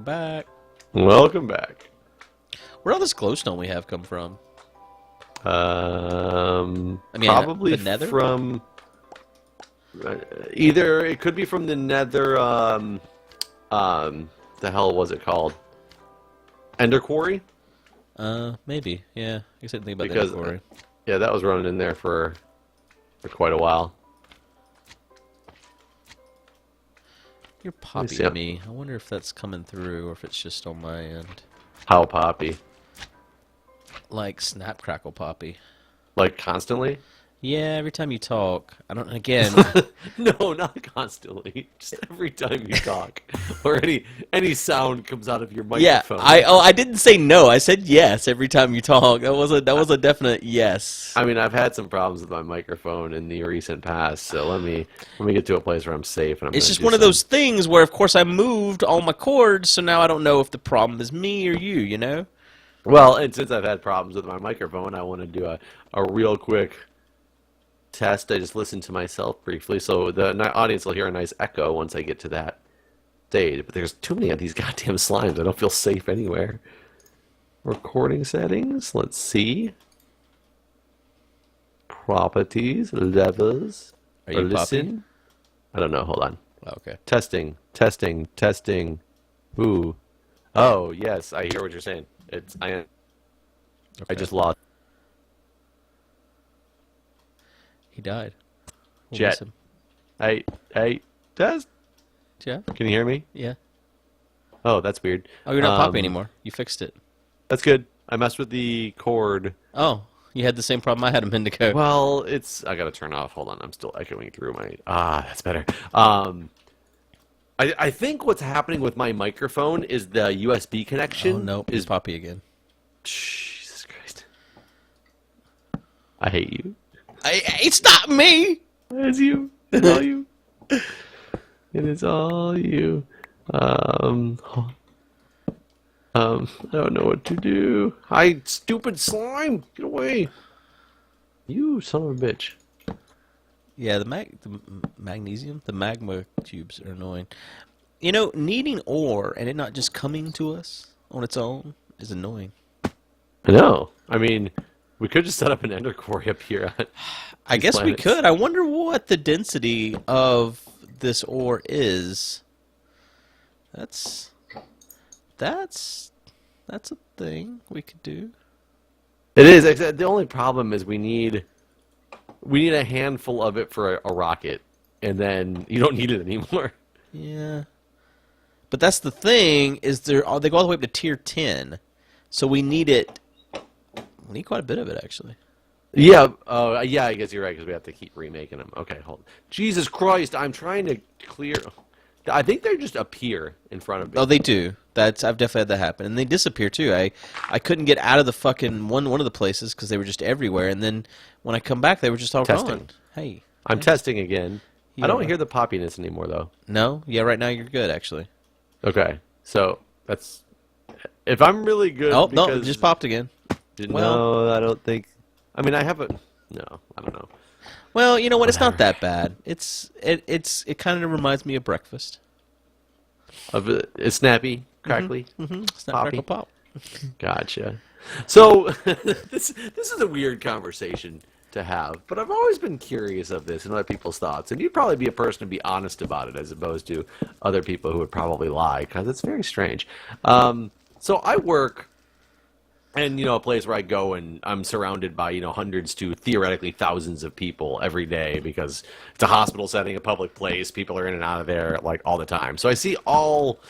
back. Welcome back. Where all this glowstone we have come from? Probably the Nether? from either it could be from the Nether. The hell was it called? Ender Quarry. Maybe. Yeah, I guess I didn't think about Because the Ender Quarry. yeah, that was running in there for quite a while. You're popping me. I wonder if that's coming through or if it's just on my end. How poppy? Like snap crackle poppy. Like constantly? Yeah, every time you talk. I don't. Again. No, not constantly. Just every time you talk, or any sound comes out of your microphone. Yeah, I didn't say no. I said yes every time you talk. That was a definite yes. I mean, I've had some problems with my microphone in the recent past, so let me get to a place where I'm safe. And It's just one of those things where, of course, I moved all my cords, so now I don't know if the problem is me or you. You know. Well, and since I've had problems with my microphone, I want to do a real quick test. I just listened to myself briefly, so the audience will hear a nice echo once I get to that stage. But there's too many of these goddamn slimes. I don't feel safe anywhere. Recording settings. Let's see. Properties, levels. Are you listen? I don't know. Hold on. Oh, okay. Testing. Ooh. Oh yes, I hear what you're saying. I just lost. He died. We'll Jet. miss him. Hey, test. Yeah. Can you hear me? Yeah. Oh, that's weird. Oh, you're not poppy anymore. You fixed it. That's good. I messed with the cord. Oh, you had the same problem I had a minute ago. Well, I gotta turn off. Hold on, I'm still echoing through my. That's better. I think what's happening with my microphone is the USB connection. Oh no, is poppy again. Jesus Christ! I hate you. It's not me. It's you. It's all you. It is all you. I don't know what to do. Hi, stupid slime! Get away! You son of a bitch. Yeah, the magnesium, the magma tubes are annoying. You know, needing ore and it not just coming to us on its own is annoying. I know. I mean, we could just set up an ender quarry up here. I guess we could. I wonder what the density of this ore is. That's a thing we could do. It is. The only problem is we need a handful of it for a rocket, and then you don't need it anymore. Yeah. But that's the thing, is they go all the way up to tier 10. So we need it. We need quite a bit of it, actually. Yeah. Yeah, I guess you're right, because we have to keep remaking them. Okay, hold on. Jesus Christ, I'm trying to clear. I think they just appear in front of me. Oh, they do. I've definitely had that happen. And they disappear, too. I couldn't get out of the fucking one of the places because they were just everywhere. And then when I come back, they were just all gone. Hey. I'm testing again. Yeah. I don't hear the poppiness anymore, though. No? Yeah, right now you're good, actually. Okay. So, that's... If I'm really good... Oh, no, it just popped again. No, I don't think... I mean, I have a... No, I don't know. Well, you know what? It's not that bad. It kind of reminds me of breakfast. It's snappy, crackly, Snap, crackle, pop. Gotcha. So this is a weird conversation to have, but I've always been curious of this and other people's thoughts. And you'd probably be a person to be honest about it, as opposed to other people who would probably lie, because it's very strange. So I work. And, a place where I go and I'm surrounded by, hundreds to theoretically thousands of people every day, because it's a hospital setting, a public place. People are in and out of there, like, all the time. So I see all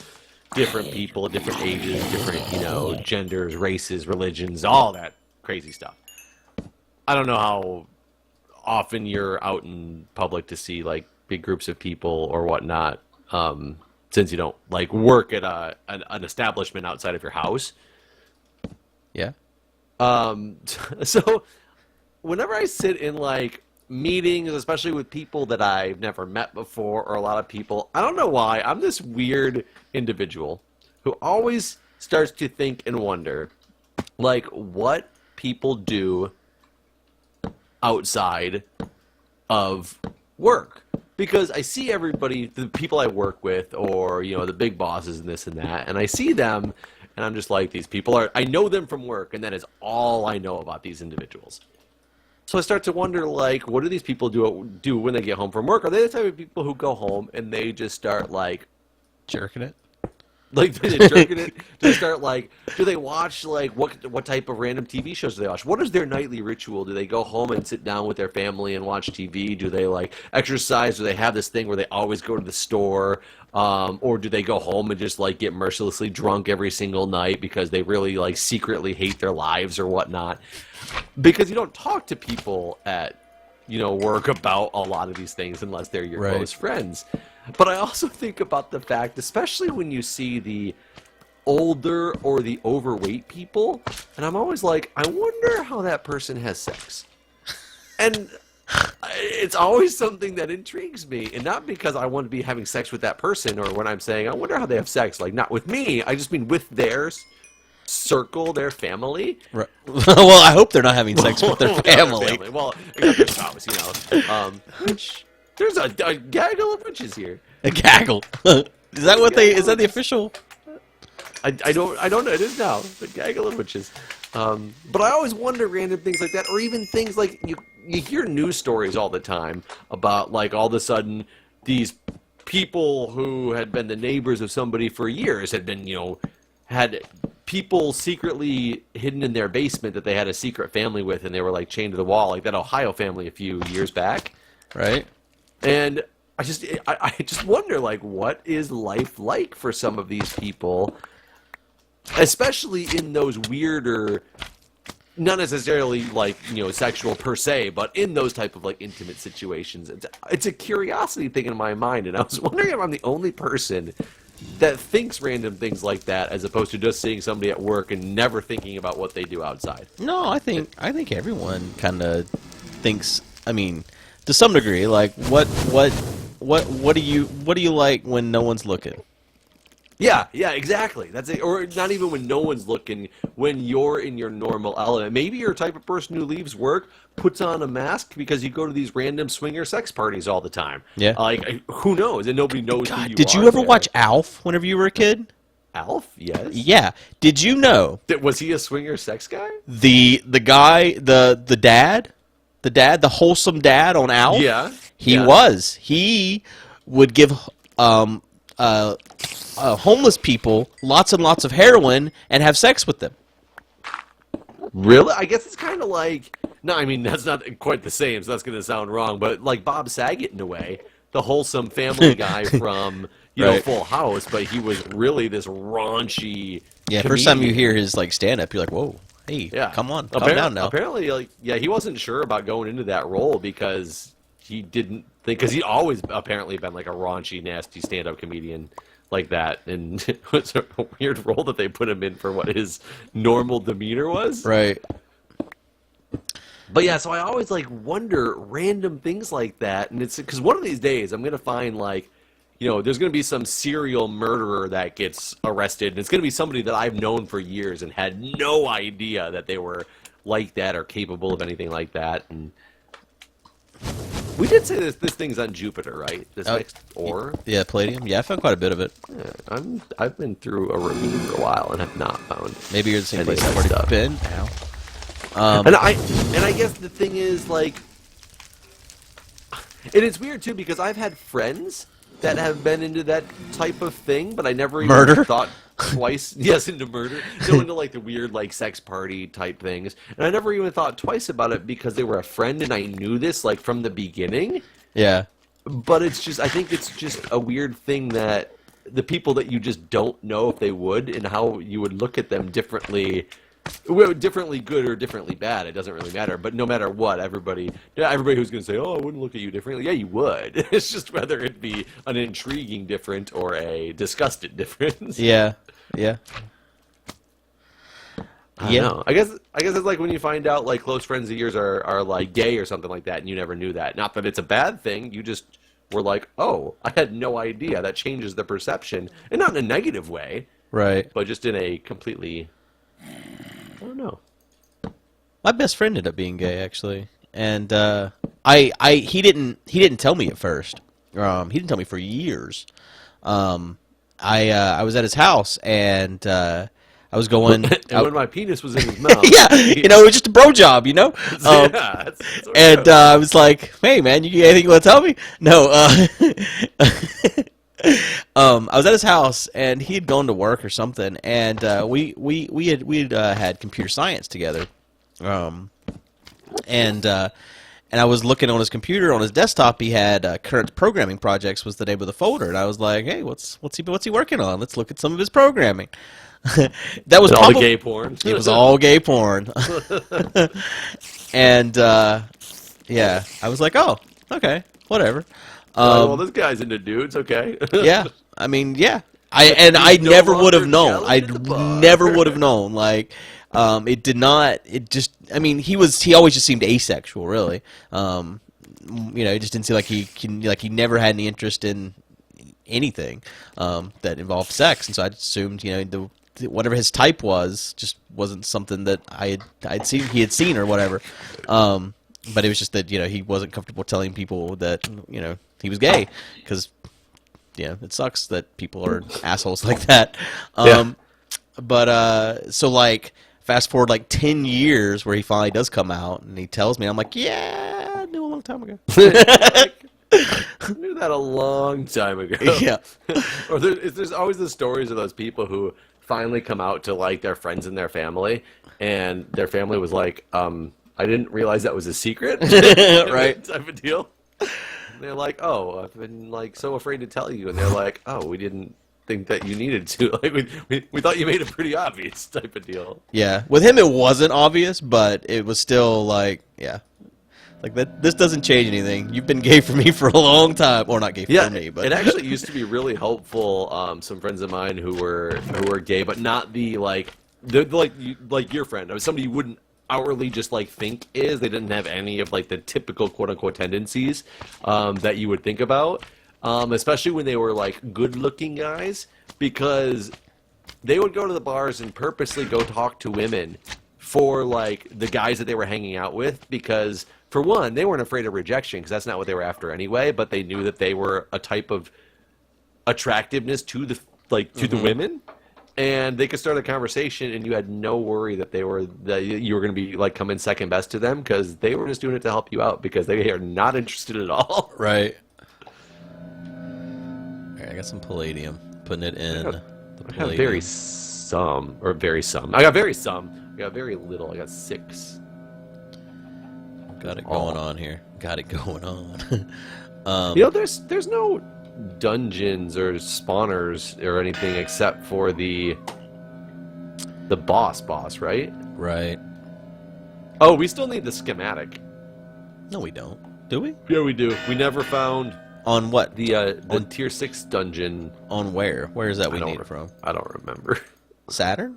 different people, different ages, different, genders, races, religions, all that crazy stuff. I don't know how often you're out in public to see, like, big groups of people or whatnot, since you don't, like, work at an establishment outside of your house. Yeah. So whenever I sit in like meetings, especially with people that I've never met before, or a lot of people, I don't know why, I'm this weird individual who always starts to think and wonder, like, what people do outside of work. because I see everybody, the people I work with, or the big bosses and this and that, and I see them, and I'm just like, these people are. I know them from work, and that is all I know about these individuals. So I start to wonder, like, what do these people do when they get home from work? Are they the type of people who go home and they just start like Jerking it. Like, they're jerking it? Do they start, like, do they watch, like, what type of random TV shows do they watch? What is their nightly ritual? Do they go home and sit down with their family and watch TV? Do they, like, exercise? Do they have this thing where they always go to the store? Or do they go home and just, like, get mercilessly drunk every single night because they really, like, secretly hate their lives or whatnot? Because you don't talk to people at, work about a lot of these things unless they're your close friends. But I also think about the fact, especially when you see the older or the overweight people, and I'm always like, I wonder how that person has sex. And it's always something that intrigues me, and not because I want to be having sex with that person, or when I'm saying, I wonder how they have sex, like, not with me, I just mean with their circle, their family. Right. Well, I hope they're not having sex with their family. Well, except their spouse, which... There's a gaggle of witches here. A gaggle? Is that what they? Is that the official? I don't know. It is now. The gaggle of witches. But I always wonder random things like that, or even things like you hear news stories all the time about, like, all of a sudden these people who had been the neighbors of somebody for years had been had people secretly hidden in their basement that they had a secret family with, and they were, like, chained to the wall, like that Ohio family a few years back. Right. And I just wonder, like, what is life like for some of these people, especially in those weirder, not necessarily like sexual per se, but in those type of like intimate situations. It's a curiosity thing in my mind, and I was wondering if I'm the only person that thinks random things like that, as opposed to just seeing somebody at work and never thinking about what they do outside. No, I think everyone kind of thinks. I mean, to some degree, like what do you like when no one's looking? Yeah, exactly. That's it. Or not even when no one's looking, when you're in your normal element. Maybe you're a type of person who leaves work, puts on a mask because you go to these random swinger sex parties all the time. Yeah. Like, who knows? And nobody knows who you are. Did you ever watch Alf whenever you were a kid? Alf? Yes. Yeah. Did you know? Was he a swinger sex guy? The guy, the dad, the wholesome dad on Alf? Yeah. He was. He would give homeless people lots and lots of heroin and have sex with them. Really? I guess it's kind of like... No, I mean, that's not quite the same, so that's going to sound wrong, but like Bob Saget in a way, the wholesome family guy from, right. Full House, but he was really this raunchy comedian. First time you hear his like stand-up, you're like, whoa, hey, come on, calm down now. Apparently, he wasn't sure about going into that role because he didn't think... Because he'd always apparently been like a raunchy, nasty stand-up comedian like that, and it was a weird role that they put him in for what his normal demeanor was. Right. But yeah, so I always like wonder random things like that, and it's because one of these days I'm gonna find like, there's gonna be some serial murderer that gets arrested, and it's gonna be somebody that I've known for years and had no idea that they were like that or capable of anything like that. And we did say this thing's on Jupiter, right? This mixed ore. Yeah, palladium. Yeah, I found quite a bit of it. Yeah, I've been through a ravine for a while and have not found. Maybe you're the same place I've already been. Ow. And I guess the thing is, like, and it's weird too because I've had friends that have been into that type of thing, but I never even thought twice. Yes, into murder. No, into like the weird like sex party type things, and I never even thought twice about it because they were a friend and I knew this like from the beginning. Yeah. But it's just, I think it's just a weird thing that the people that you just don't know if they would and how you would look at them differently. Well, differently good or differently bad, it doesn't really matter. But no matter what, everybody who's going to say, oh, I wouldn't look at you differently. Yeah, you would. It's just whether it be an intriguing different or a disgusted difference. Yeah. Yeah. I don't know. I guess it's like when you find out like close friends of yours are like gay or something like that and you never knew that. Not that it's a bad thing. You just were like, oh, I had no idea. That changes the perception. And not in a negative way. Right. But just in a completely... I don't know. My best friend ended up being gay, actually, and he didn't tell me at first. He didn't tell me for years. I was at his house, and I was going. And when my penis was in his mouth. Yeah, it was just a bro job, yeah, that's what it And goes. I was like, "Hey, man, you got anything you want to tell me?" No. I was at his house, and he had gone to work or something, and we had computer science together, and I was looking on his computer on his desktop. He had current programming projects was the name of the folder, and I was like, "Hey, what's he working on? Let's look at some of his programming." That was all the gay porn. It was all gay porn, and yeah, I was like, "Oh, okay, whatever." Well, this guy's into dudes. Okay. Yeah, I mean, yeah. I no never would have longer known. jealous I at the bar. never would have known. Like, it did not. It just. I mean, he always just seemed asexual, really. It just didn't seem like he never had any interest in anything that involved sex, and so I just assumed, whatever his type was, just wasn't something that I'd seen. He had seen or whatever. But it was just that he wasn't comfortable telling people that he was gay, because it sucks that people are assholes like that. But so like fast forward like 10 years where he finally does come out and he tells me, I'm like, yeah, I knew a long time ago. I knew that a long time ago. Yeah. Or there's always the stories of those people who finally come out to like their friends and their family, and their family was like, I didn't realize that was a secret. Right. Type of deal. And they're like, oh, I've been like so afraid to tell you, and they're like, oh, we didn't think that you needed to. Like we thought you made it pretty obvious, type of deal. Yeah. With him, it wasn't obvious, but it was still like, yeah. Like that. This doesn't change anything. You've been gay for me for a long time, or not gay for me, but it actually used to be really helpful. Some friends of mine who were gay, but not the like your friend. I was somebody you wouldn't outwardly just like think is. They didn't have any of like the typical quote unquote tendencies that you would think about, especially when they were like good looking guys, because they would go to the bars and purposely go talk to women for like the guys that they were hanging out with, because for one, they weren't afraid of rejection because that's not what they were after anyway, but they knew that they were a type of attractiveness to the the women, and they could start a conversation and you had no worry that you were going to be like coming second best to them, because they were just doing it to help you out because they are not interested at all. Right. All right, I got some palladium. Putting it in the palladium. I got very some. I got very little. I got 6. Got it going on here. Got it going on. There's no dungeons or spawners or anything except for the boss, right? Right. Oh, we still need the schematic. No, we don't. Do we? Yeah, we do. We never found On what? the tier 6 dungeon. On where? Where is that we need it from? I don't remember. Saturn?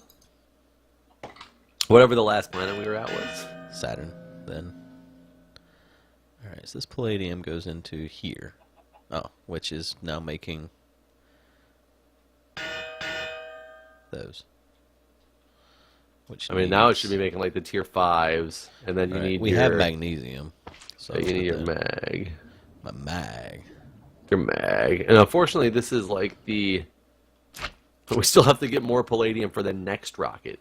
Whatever the last planet we were at was. Saturn, then. Alright, so this palladium goes into here. Oh, which is now making those. Which now it should be making like the tier 5s, and then you need we have magnesium. So you need your mag. My mag. Your mag. And unfortunately, this is like we still have to get more palladium for the next rocket.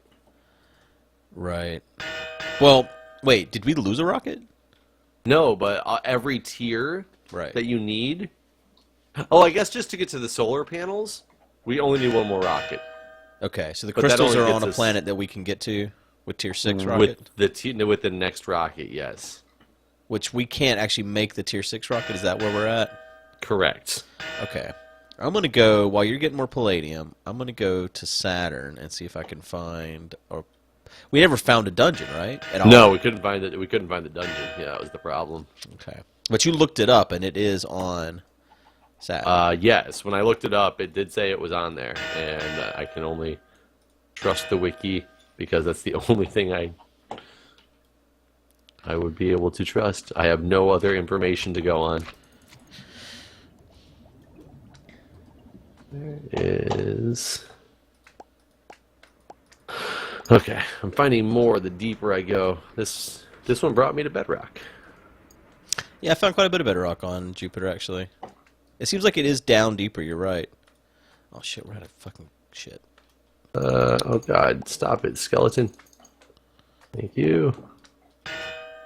Right. Well, wait, did we lose a rocket? No, but every tier that you need. Oh, I guess just to get to the solar panels, we only need one more rocket. Okay, so the crystals are on a planet that we can get to with tier 6 rocket? With the next rocket, yes. Which we can't actually make the tier 6 rocket, is that where we're at? Correct. Okay. I'm going to go, while you're getting more palladium, I'm going to go to Saturn and see if I can find... We never found a dungeon, right? At all? No, we couldn't find it. We couldn't find the dungeon. Yeah, that was the problem. Okay. But you looked it up, and it is on Saturn. Yes. When I looked it up, it did say it was on there, and I can only trust the wiki because that's the only thing I would be able to trust. I have no other information to go on. There is... Okay, I'm finding more the deeper I go. This one brought me to Bedrock. Yeah, I found quite a bit of bedrock on Jupiter, actually. It seems like it is down deeper. You're right. Oh shit, we're out of fucking shit. Oh god, stop it, skeleton. Thank you.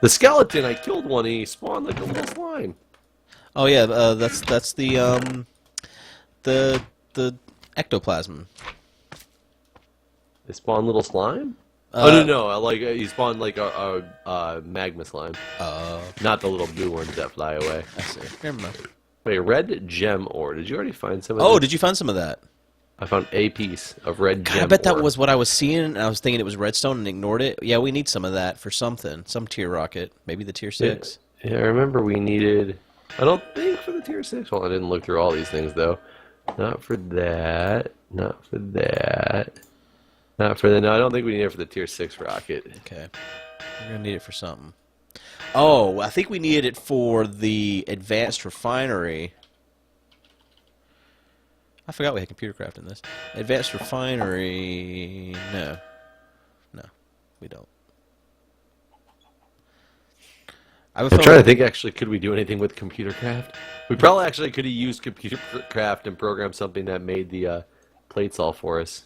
The skeleton, I killed one and he spawned like a little slime. Oh yeah, that's the ectoplasm. They spawn little slime? Oh no, like he spawned like a magma slime. Not the little blue ones that fly away. I see. Never mind. Wait, red gem ore. Did you already find some of Oh, that? did you find some of that? I found a piece of red gem I bet ore. that was what I was seeing, and I was thinking it was redstone and ignored it. Yeah, we need some of that for something. Some tier rocket. Maybe the tier 6. Yeah, I remember we needed... I don't think for the tier 6. Well, I didn't look through all these things, though. Not for that. Not for that. Not for the... No, I don't think we need it for the tier 6 rocket. Okay. We're going to need it for something. Oh, I think we needed it for the advanced refinery. I forgot we had computer craft in this. Advanced refinery... No. No, we don't. I'm trying to think, actually, could we do anything with computer craft? We probably actually could have used computer craft and programmed something that made the plates all for us.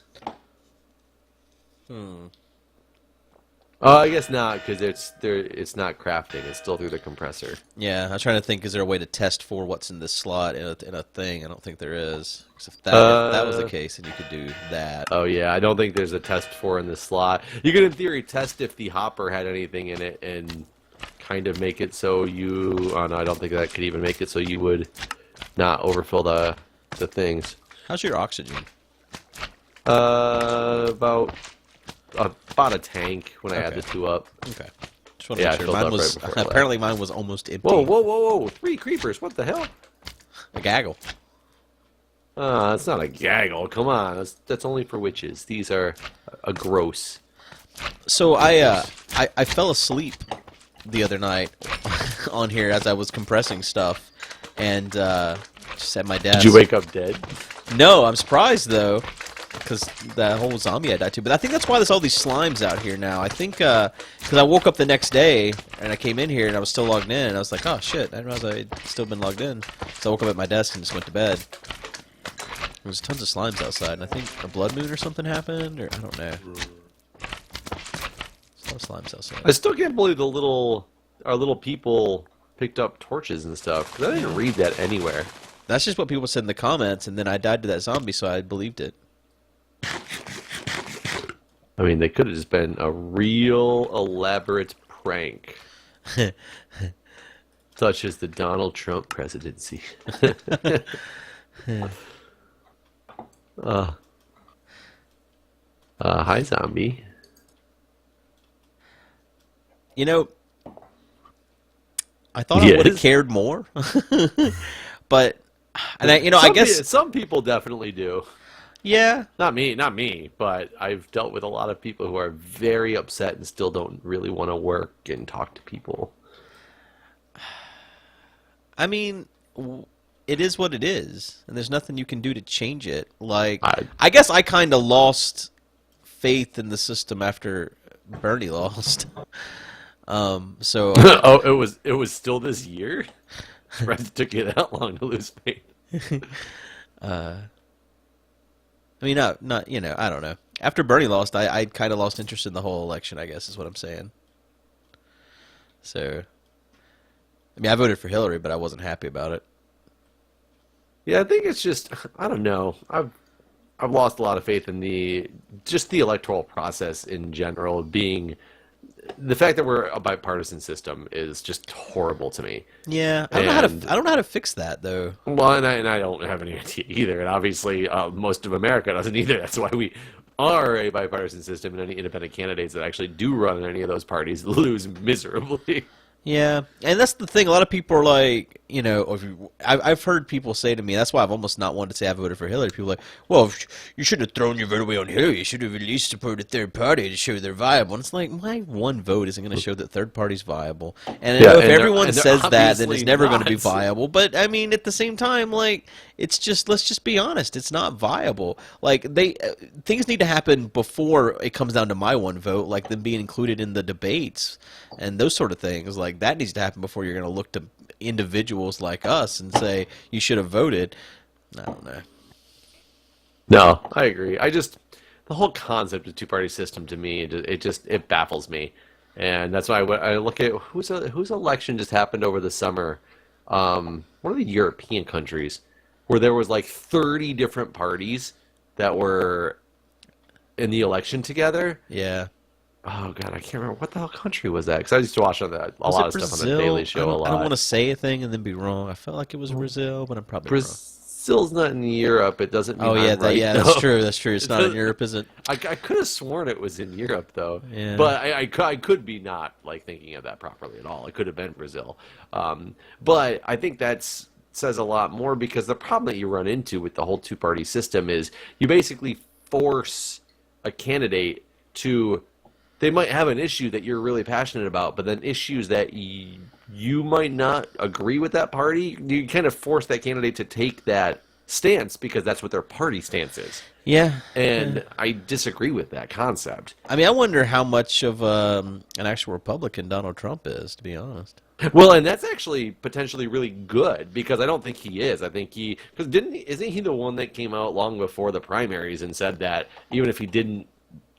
I guess not, because it's not crafting. It's still through the compressor. Yeah, I'm trying to think, is there a way to test for what's in this slot in a thing? I don't think there is. 'Cause if that was the case, then you could do that. Oh, yeah, I don't think there's a test for in this slot. You could, in theory, test if the hopper had anything in it and kind of make it so you... Oh, no, I don't think that could even make it so you would not overfill the things. How's your oxygen? About a tank when I add the two up. Okay. Just want to make sure. Mine was apparently mine was almost empty. Whoa, whoa, whoa, whoa! 3 creepers! What the hell? A gaggle. That's not a gaggle. Come on, that's only for witches. These are a gross. So I fell asleep the other night on here as I was compressing stuff, and just at my desk. Did you wake up dead? No, I'm surprised though, because that whole zombie I died to. But I think that's why there's all these slimes out here now. I think because I woke up the next day and I came in here and I was still logged in, and I was like, oh shit, I didn't realize I'd still been logged in. So I woke up at my desk and just went to bed. There was tons of slimes outside, and I think a blood moon or something happened, or I don't know. There's a lot of slimes outside. I still can't believe our little people picked up torches and stuff, because I didn't read that anywhere. That's just what people said in the comments, and then I died to that zombie, so I believed it. I mean, they could have just been a real elaborate prank. Such as the Donald Trump presidency. Hi, zombie. You know, I thought I would have cared more, but, and I guess some people definitely do. Yeah. Not me, but I've dealt with a lot of people who are very upset and still don't really want to work and talk to people. I mean, it is what it is, and there's nothing you can do to change it. Like, I guess I kind of lost faith in the system after Bernie lost. So oh, it was still this year? It took you that long to lose faith. I mean, not I don't know. After Bernie lost, I kind of lost interest in the whole election, I guess is what I'm saying. So, I mean, I voted for Hillary, but I wasn't happy about it. Yeah, I think it's just, I don't know. I've lost a lot of faith in the electoral process in general being... The fact that we're a bipartisan system is just horrible to me. Yeah, I don't know how to fix that though. Well, and I don't have any idea either, and obviously most of America doesn't either. That's why we are a bipartisan system, and any independent candidates that actually do run in any of those parties lose miserably. Yeah, and that's the thing. A lot of people are like, I've heard people say to me, that's why I've almost not wanted to say I voted for Hillary. People are like, well, you shouldn't have thrown your vote away on Hillary. You should have at least supported a third party to show they're viable. And it's like, my one vote isn't going to show that third party's viable. And if everyone says that, then it's never going to be viable. But, I mean, at the same time, like, it's just, let's just be honest, it's not viable. Like, things need to happen before it comes down to my one vote, like them being included in the debates and those sort of things. Like, that needs to happen before you're going to look to individuals like us and say you should have voted. I don't know. No, I agree. The whole concept of two-party system to me, it baffles me, and that's why I look at whose election just happened over the summer. One of the European countries where there was like 30 different parties that were in the election together. Yeah. Oh God, I can't remember what the hell country was that, because I used to watch a lot of stuff on the Daily Show a lot. I don't want to say a thing and then be wrong. I felt like it was Brazil, but I'm probably wrong. Brazil's not in Europe. It doesn't mean yeah, I'm right, that's true. That's true. It's not in Europe, is it? I could have sworn it was in Europe though. Yeah. But I could be not like thinking of that properly at all. It could have been Brazil. But I think that's says a lot more, because the problem that you run into with the whole two-party system is you basically force a candidate to. They might have an issue that you're really passionate about, but then issues that you might not agree with that party, you kind of force that candidate to take that stance because that's what their party stance is. Yeah. And I disagree with that concept. I mean, I wonder how much of an actual Republican Donald Trump is, to be honest. Well, and that's actually potentially really good, because I don't think he is. I think because isn't he the one that came out long before the primaries and said that even if he didn't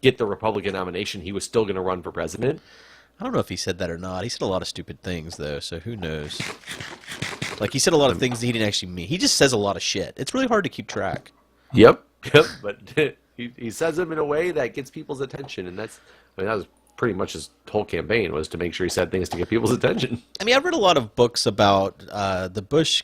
get the Republican nomination, he was still going to run for president? I don't know if he said that or not. He said a lot of stupid things, though, so who knows? Like, he said a lot of things that he didn't actually mean. He just says a lot of shit. It's really hard to keep track. Yep, but he says them in a way that gets people's attention, and that was pretty much his whole campaign, was to make sure he said things to get people's attention. I mean, I've read a lot of books about the Bush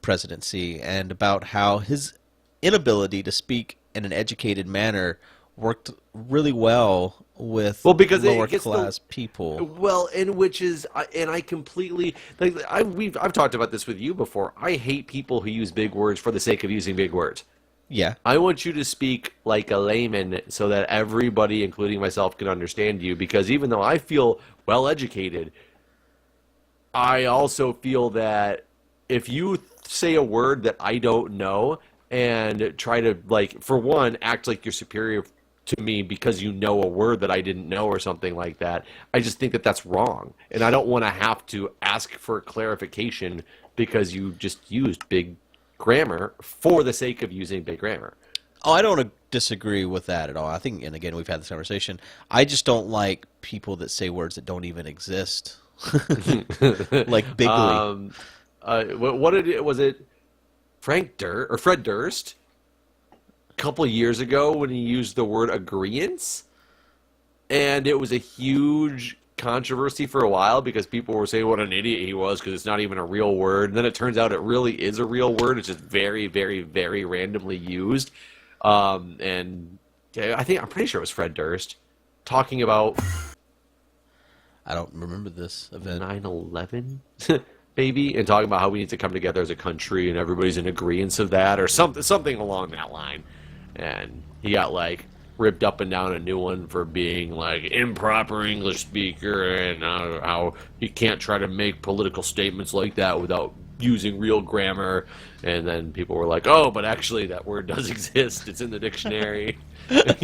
presidency and about how his inability to speak in an educated manner worked really well with lower class people. Well, and which is, and I completely like. I've talked about this with you before. I hate people who use big words for the sake of using big words. Yeah. I want you to speak like a layman so that everybody, including myself, can understand you. Because even though I feel well educated, I also feel that if you say a word that I don't know and try to, like, for one, act like you're superior to me because you know a word that I didn't know or something like that, I just think that that's wrong. And I don't want to have to ask for clarification because you just used big grammar for the sake of using big grammar. Oh, I don't disagree with that at all. I think, and again, we've had this conversation, I just don't like people that say words that don't even exist. Like bigly. Was it Fred Durst a couple of years ago when he used the word agreeance? And it was a huge controversy for a while because people were saying what an idiot he was because it's not even a real word. And then it turns out it really is a real word. It's just very, very, very randomly used. And I'm pretty sure it was Fred Durst talking about, I don't remember this event. 9/11, maybe, and talking about how we need to come together as a country and everybody's in agreement of that or something along that line. And he got like ripped up and down a new one for being like improper English speaker and how you can't try to make political statements like that without using real grammar. And then people were like, oh, but actually that word does exist. It's in the dictionary. And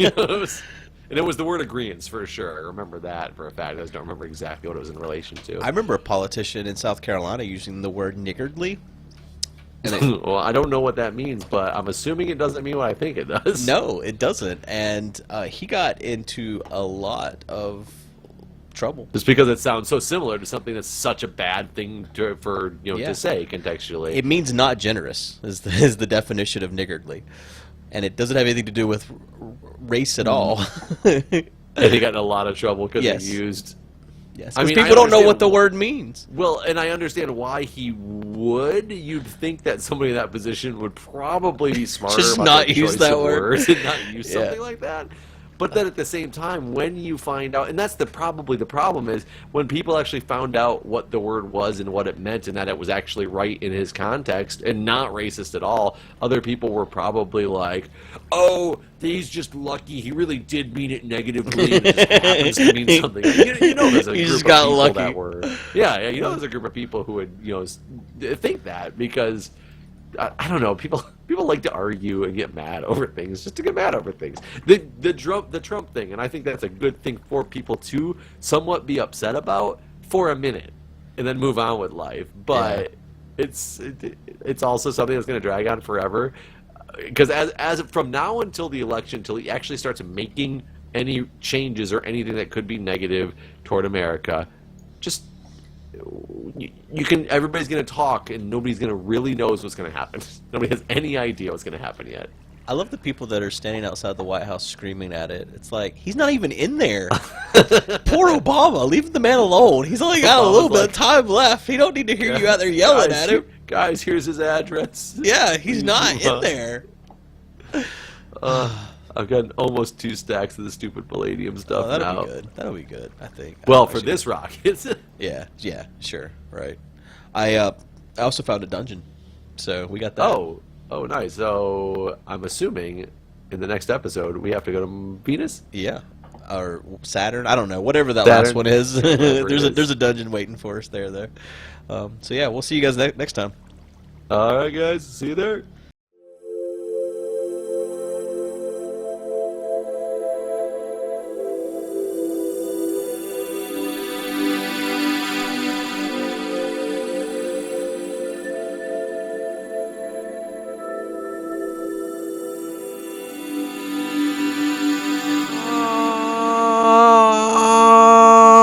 it was the word agreeance for sure. I remember that for a fact. I just don't remember exactly what it was in relation to. I remember a politician in South Carolina using the word niggardly. Well, I don't know what that means, but I'm assuming it doesn't mean what I think it does. No, it doesn't. And he got into a lot of trouble. Just because it sounds so similar to something that's such a bad thing to say contextually. It means not generous is the definition of niggardly. And it doesn't have anything to do with race at all. And he got in a lot of trouble because Yes. he used... Yes, because people don't know what the word means. Well, and I understand why he would. You'd think that somebody in that position would probably be smarter Just about not the use choice that of word. words and not use something like that. But then at the same time, when you find out, and that's probably the problem is when people actually found out what the word was and what it meant and that it was actually right in his context and not racist at all, other people were probably like, oh, he's just lucky. He really did mean it negatively and it just happens to mean something. You know there's a He group just of got people lucky. that were... Yeah, you know there's a group of people who would, think that because... I don't know. People like to argue and get mad over things, just to get mad over things. The Trump thing, and I think that's a good thing for people to somewhat be upset about for a minute. and then move on with life. But it's also something that's going to drag on forever. Because as from now until the election, until he actually starts making any changes or anything that could be negative toward America, just you can. Everybody's going to talk, and nobody's going to really knows what's going to happen. Nobody has any idea what's going to happen yet. I love the people that are standing outside the White House screaming at it. It's like, he's not even in there. Poor Obama. Leave the man alone. He's only got a little bit of time left. He don't need to hear you out there yelling at him. Guys, here's his address. Yeah, he's not in there. I've got almost 2 stacks of the stupid palladium stuff now. That'll be good. That'll be good, I think. Well, for this rocket. Yeah, sure, right. I also found a dungeon, so we got that. Oh, nice. So I'm assuming in the next episode we have to go to Venus? Yeah. Or Saturn. I don't know. Whatever that Saturn. last one is. There's a dungeon waiting for us there, though. So yeah, we'll see you guys next time. All right, guys. See you there.